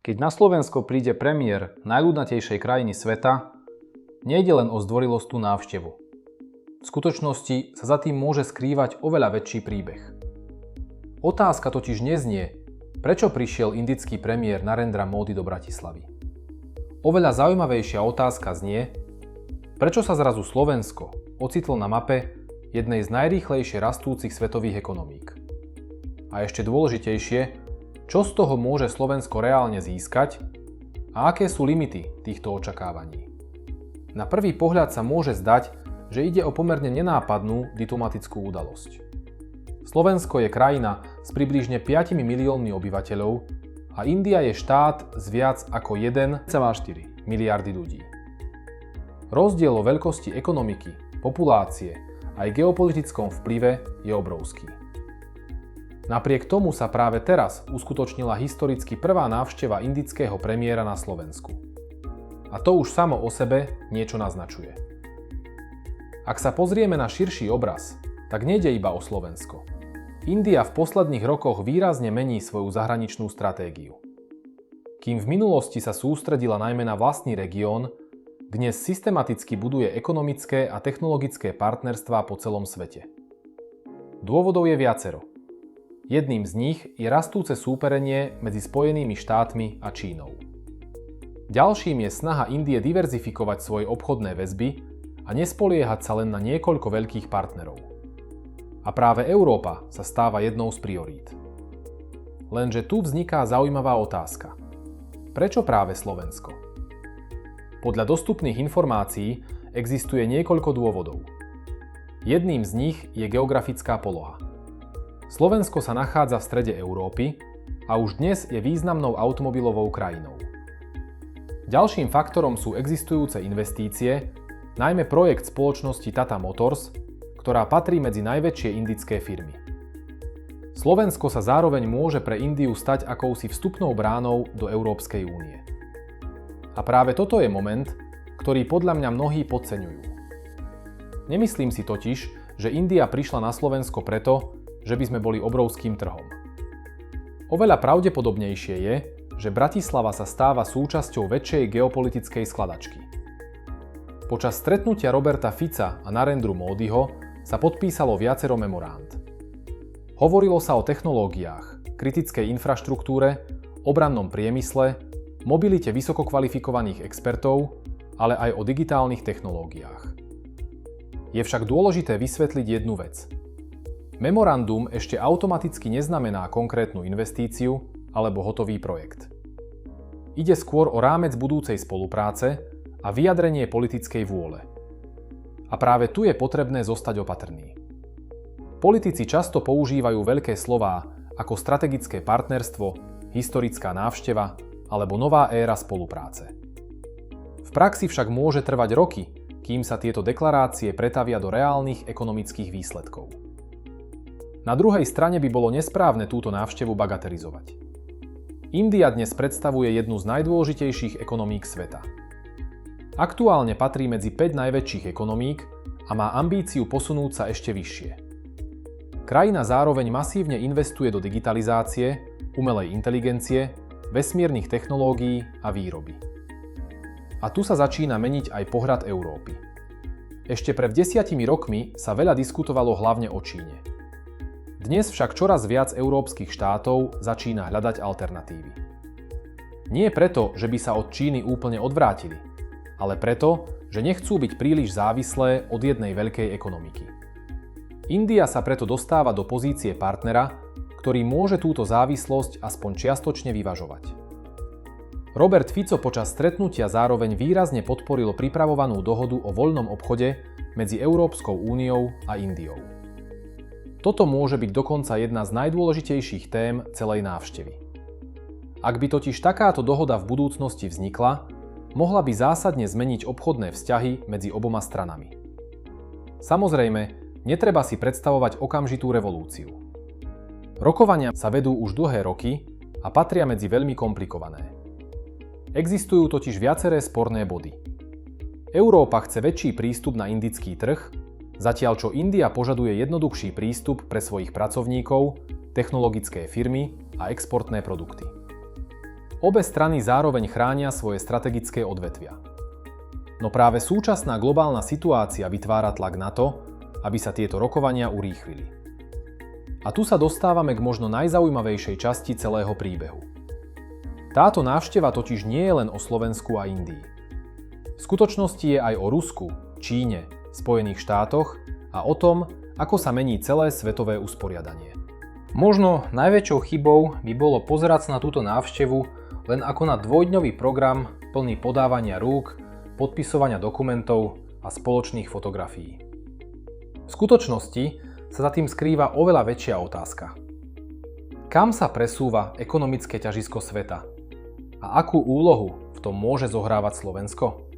Keď na Slovensko príde premiér najľudnatejšej krajiny sveta, nejde len o zdvorilostnú návštevu. V skutočnosti sa za tým môže skrývať oveľa väčší príbeh. Otázka totiž neznie, prečo prišiel indický premiér Narendra Modi do Bratislavy. Oveľa zaujímavejšia otázka znie, prečo sa zrazu Slovensko ocitlo na mape jednej z najrýchlejšie rastúcich svetových ekonomík. A ešte dôležitejšie, čo z toho môže Slovensko reálne získať a aké sú limity týchto očakávaní. Na prvý pohľad sa môže zdať, že ide o pomerne nenápadnú diplomatickú udalosť. Slovensko je krajina s približne 5 miliónmi obyvateľov a India je štát s viac ako 1,4 miliardy ľudí. Rozdiel o veľkosti ekonomiky, populácie aj geopolitickom vplyve je obrovský. Napriek tomu sa práve teraz uskutočnila historicky prvá návšteva indického premiéra na Slovensku. A to už samo o sebe niečo naznačuje. Ak sa pozrieme na širší obraz, tak nejde iba o Slovensko. India v posledných rokoch výrazne mení svoju zahraničnú stratégiu. Kým v minulosti sa sústredila najmä na vlastný región, dnes systematicky buduje ekonomické a technologické partnerstvá po celom svete. Dôvodov je viacero. Jedným z nich je rastúce súperenie medzi Spojenými štátmi a Čínou. Ďalším je snaha Indie diverzifikovať svoje obchodné väzby a nespoliehať sa len na niekoľko veľkých partnerov. A práve Európa sa stáva jednou z priorít. Lenže tu vzniká zaujímavá otázka. Prečo práve Slovensko? Podľa dostupných informácií existuje niekoľko dôvodov. Jedným z nich je geografická poloha. Slovensko sa nachádza v strede Európy a už dnes je významnou automobilovou krajinou. Ďalším faktorom sú existujúce investície, najmä projekt spoločnosti Tata Motors, ktorá patrí medzi najväčšie indické firmy. Slovensko sa zároveň môže pre Indiu stať akousi vstupnou bránou do Európskej únie. A práve toto je moment, ktorý podľa mňa mnohí podceňujú. Nemyslím si totiž, že India prišla na Slovensko preto, že by sme boli obrovským trhom. Oveľa pravdepodobnejšie je, že Bratislava sa stáva súčasťou väčšej geopolitickej skladačky. Počas stretnutia Roberta Fica a Narendru Modiho sa podpísalo viacero memoránd. Hovorilo sa o technológiách, kritickej infraštruktúre, obrannom priemysle, mobilite vysoko kvalifikovaných expertov, ale aj o digitálnych technológiách. Je však dôležité vysvetliť jednu vec. Memorandum ešte automaticky neznamená konkrétnu investíciu alebo hotový projekt. Ide skôr o rámec budúcej spolupráce a vyjadrenie politickej vôle. A práve tu je potrebné zostať opatrný. Politici často používajú veľké slová ako strategické partnerstvo, historická návšteva alebo nová éra spolupráce. V praxi však môže trvať roky, kým sa tieto deklarácie pretavia do reálnych ekonomických výsledkov. Na druhej strane by bolo nesprávne túto návštevu bagatelizovať. India dnes predstavuje jednu z najdôležitejších ekonomík sveta. Aktuálne patrí medzi 5 najväčších ekonomík a má ambíciu posunúť sa ešte vyššie. Krajina zároveň masívne investuje do digitalizácie, umelej inteligencie, vesmírnych technológií a výroby. A tu sa začína meniť aj pohľad Európy. Ešte pred 10 rokmi sa veľa diskutovalo hlavne o Číne. Dnes však čoraz viac európskych štátov začína hľadať alternatívy. Nie preto, že by sa od Číny úplne odvrátili, ale preto, že nechcú byť príliš závislé od jednej veľkej ekonomiky. India sa preto dostáva do pozície partnera, ktorý môže túto závislosť aspoň čiastočne vyvažovať. Robert Fico počas stretnutia zároveň výrazne podporil pripravovanú dohodu o voľnom obchode medzi Európskou úniou a Indiou. Toto môže byť dokonca jedna z najdôležitejších tém celej návštevy. Ak by totiž takáto dohoda v budúcnosti vznikla, mohla by zásadne zmeniť obchodné vzťahy medzi oboma stranami. Samozrejme, netreba si predstavovať okamžitú revolúciu. Rokovania sa vedú už dlhé roky a patria medzi veľmi komplikované. Existujú totiž viaceré sporné body. Európa chce väčší prístup na indický trh, zatiaľ čo India požaduje jednoduchší prístup pre svojich pracovníkov, technologické firmy a exportné produkty. obe strany zároveň chránia svoje strategické odvetvia. No práve súčasná globálna situácia vytvára tlak na to, aby sa tieto rokovania urýchlili. A tu sa dostávame k možno najzaujímavejšej časti celého príbehu. Táto návšteva totiž nie je len o Slovensku a Indii. V skutočnosti je aj o Rusku, Číne, Spojených štátoch a o tom, ako sa mení celé svetové usporiadanie. Možno najväčšou chybou by bolo pozerať sa na túto návštevu len ako na dvojdňový program plný podávania rúk, podpisovania dokumentov a spoločných fotografií. V skutočnosti sa za tým skrýva oveľa väčšia otázka. Kam sa presúva ekonomické ťažisko sveta? A akú úlohu v tom môže zohrávať Slovensko?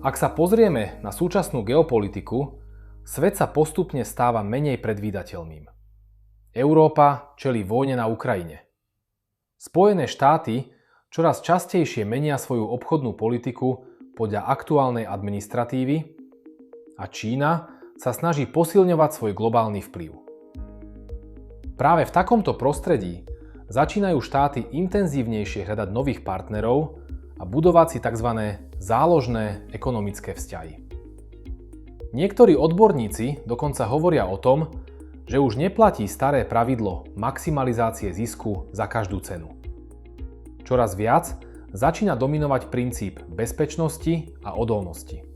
Ak sa pozrieme na súčasnú geopolitiku, svet sa postupne stáva menej predvídateľným. Európa čelí vojne na Ukrajine. Spojené štáty čoraz častejšie menia svoju obchodnú politiku podľa aktuálnej administratívy a Čína sa snaží posilňovať svoj globálny vplyv. Práve v takomto prostredí začínajú štáty intenzívnejšie hľadať nových partnerov a budovať si tzv. Záložné ekonomické vzťahy. Niektorí odborníci dokonca hovoria o tom, že už neplatí staré pravidlo maximalizácie zisku za každú cenu. Čoraz viac začína dominovať princíp bezpečnosti a odolnosti.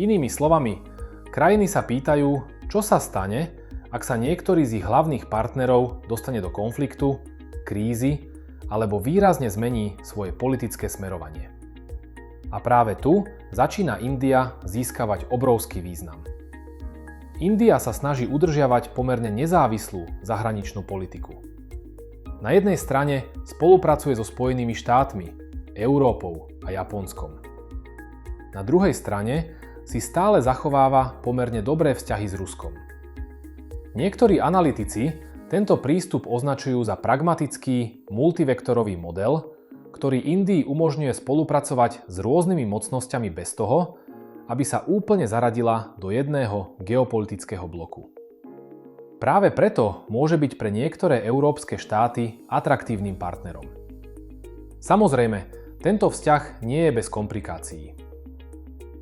Inými slovami, krajiny sa pýtajú, čo sa stane, ak sa niektorý z ich hlavných partnerov dostane do konfliktu, krízy alebo výrazne zmení svoje politické smerovanie. A práve tu začína India získavať obrovský význam. India sa snaží udržiavať pomerne nezávislú zahraničnú politiku. Na jednej strane spolupracuje so Spojenými štátmi, Európou a Japonskom. Na druhej strane si stále zachováva pomerne dobré vzťahy s Ruskom. Niektorí analytici tento prístup označujú za pragmatický multivektorový model, ktorý Indii umožňuje spolupracovať s rôznymi mocnosťami bez toho, aby sa úplne zaradila do jedného geopolitického bloku. Práve preto môže byť pre niektoré európske štáty atraktívnym partnerom. Samozrejme, tento vzťah nie je bez komplikácií.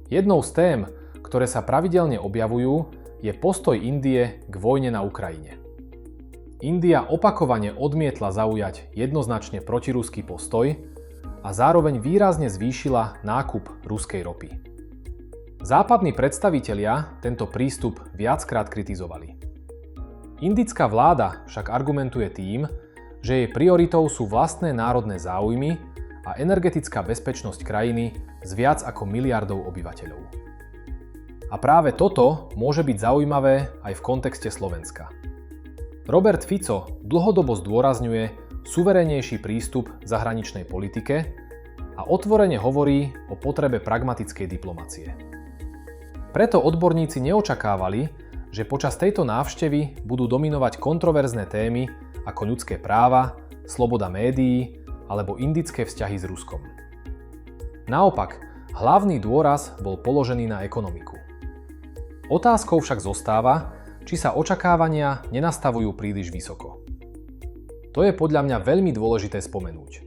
Jednou z tém, ktoré sa pravidelne objavujú, je postoj Indie k vojne na Ukrajine. India opakovane odmietla zaujať jednoznačne protiruský postoj a zároveň výrazne zvýšila nákup ruskej ropy. Západní predstavitelia tento prístup viackrát kritizovali. Indická vláda však argumentuje tým, že jej prioritou sú vlastné národné záujmy a energetická bezpečnosť krajiny s viac ako miliardou obyvateľov. A práve toto môže byť zaujímavé aj v kontexte Slovenska. Robert Fico dlhodobo zdôrazňuje suverénnejší prístup v zahraničnej politike a otvorene hovorí o potrebe pragmatickej diplomacie. Preto odborníci neočakávali, že počas tejto návštevy budú dominovať kontroverzné témy ako ľudské práva, sloboda médií alebo indické vzťahy s Ruskom. Naopak, hlavný dôraz bol položený na ekonomiku. Otázkou však zostáva, či sa očakávania nenastavujú príliš vysoko. To je podľa mňa veľmi dôležité spomenúť.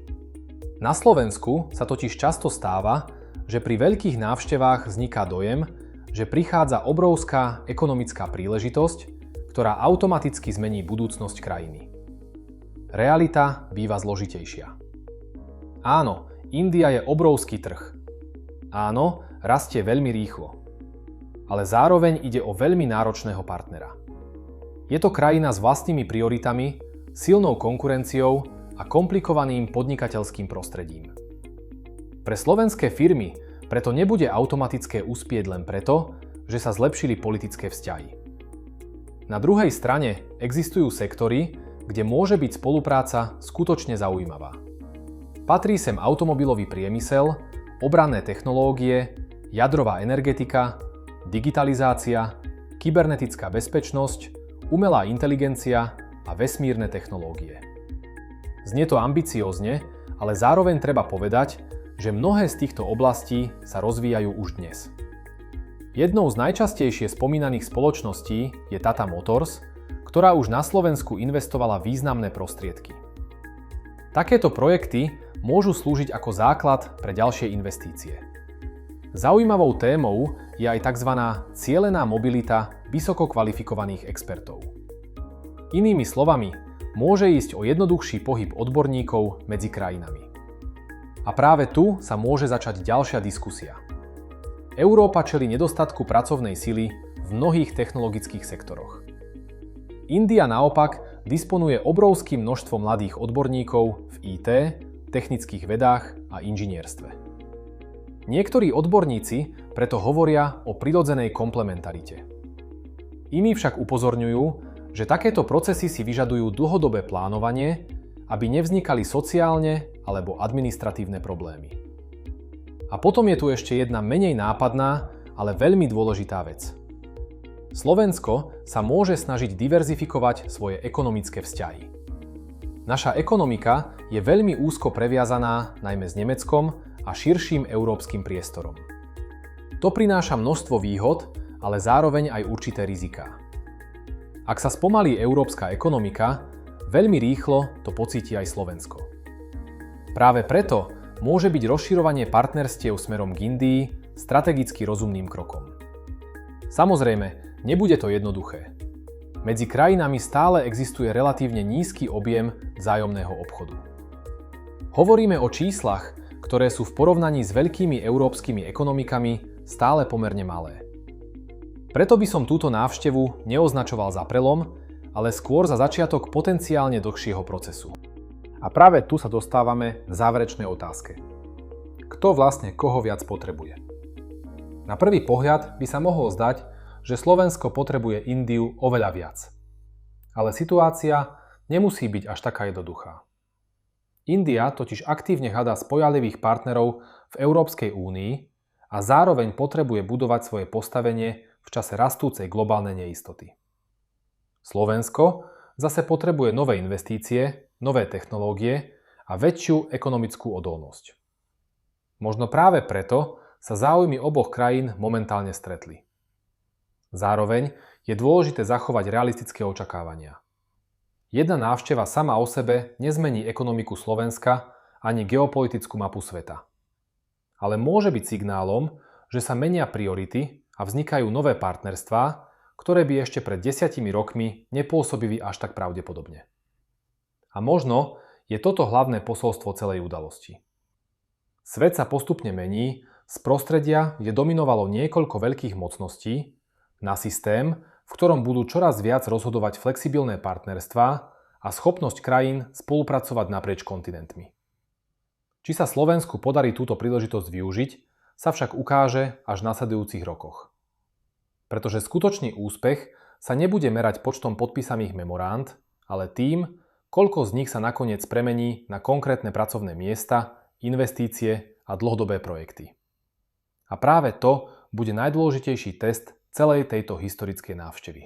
Na Slovensku sa totiž často stáva, že pri veľkých návštevách vzniká dojem, že prichádza obrovská ekonomická príležitosť, ktorá automaticky zmení budúcnosť krajiny. Realita býva zložitejšia. Áno, India je obrovský trh. Áno, rastie veľmi rýchlo. Ale zároveň ide o veľmi náročného partnera. Je to krajina s vlastnými prioritami, silnou konkurenciou a komplikovaným podnikateľským prostredím. Pre slovenské firmy preto nebude automatické uspieť len preto, že sa zlepšili politické vzťahy. Na druhej strane existujú sektory, kde môže byť spolupráca skutočne zaujímavá. Patrí sem automobilový priemysel, obranné technológie, jadrová energetika, digitalizácia, kybernetická bezpečnosť, umelá inteligencia a vesmírne technológie. Znie to ambiciózne, ale zároveň treba povedať, že mnohé z týchto oblastí sa rozvíjajú už dnes. Jednou z najčastejšie spomínaných spoločností je Tata Motors, ktorá už na Slovensku investovala významné prostriedky. Takéto projekty môžu slúžiť ako základ pre ďalšie investície. Zaujímavou témou je aj tzv. Cielená mobilita vysoko kvalifikovaných expertov. Inými slovami, môže ísť o jednoduchší pohyb odborníkov medzi krajinami. A práve tu sa môže začať ďalšia diskusia. Európa čelí nedostatku pracovnej sily v mnohých technologických sektoroch. India naopak disponuje obrovským množstvom mladých odborníkov v IT, technických vedách a inžinierstve. Niektorí odborníci preto hovoria o prirodzenej komplementarite. Iní však upozorňujú, že takéto procesy si vyžadujú dlhodobé plánovanie, aby nevznikali sociálne alebo administratívne problémy. A potom je tu ešte jedna menej nápadná, ale veľmi dôležitá vec. Slovensko sa môže snažiť diverzifikovať svoje ekonomické vzťahy. Naša ekonomika je veľmi úzko previazaná najmä s Nemeckom a širším európskym priestorom. To prináša množstvo výhod, ale zároveň aj určité riziká. Ak sa spomalí európska ekonomika, veľmi rýchlo to pocíti aj Slovensko. Práve preto môže byť rozširovanie partnerstiev smerom k Indii strategicky rozumným krokom. Samozrejme, nebude to jednoduché. Medzi krajinami stále existuje relatívne nízky objem vzájomného obchodu. Hovoríme o číslach, ktoré sú v porovnaní s veľkými európskymi ekonomikami stále pomerne malé. Preto by som túto návštevu neoznačoval za prelom, ale skôr za začiatok potenciálne dlhšieho procesu. A práve tu sa dostávame k záverečnej otázke. Kto vlastne koho viac potrebuje? Na prvý pohľad by sa mohlo zdať, že Slovensko potrebuje Indiu oveľa viac. Ale situácia nemusí byť až taká jednoduchá. India totiž aktívne hľadá spoľahlivých partnerov v Európskej únii a zároveň potrebuje budovať svoje postavenie v čase rastúcej globálnej neistoty. Slovensko zase potrebuje nové investície, nové technológie a väčšiu ekonomickú odolnosť. Možno práve preto sa záujmy oboch krajín momentálne stretli. Zároveň je dôležité zachovať realistické očakávania. Jedna návšteva sama o sebe nezmení ekonomiku Slovenska ani geopolitickú mapu sveta. Ale môže byť signálom, že sa menia priority a vznikajú nové partnerstvá, ktoré by ešte pred 10 rokmi nepôsobili až tak pravdepodobne. A možno je toto hlavné posolstvo celej udalosti. Svet sa postupne mení z prostredia, kde dominovalo niekoľko veľkých mocností, na systém, v ktorom budú čoraz viac rozhodovať flexibilné partnerstvá a schopnosť krajín spolupracovať naprieč kontinentmi. Či sa Slovensku podarí túto príležitosť využiť, sa však ukáže až v nasledujúcich rokoch. Pretože skutočný úspech sa nebude merať počtom podpísaných memoránd, ale tým, koľko z nich sa nakoniec premení na konkrétne pracovné miesta, investície a dlhodobé projekty. A práve to bude najdôležitejší test celej tejto historickej návštevy.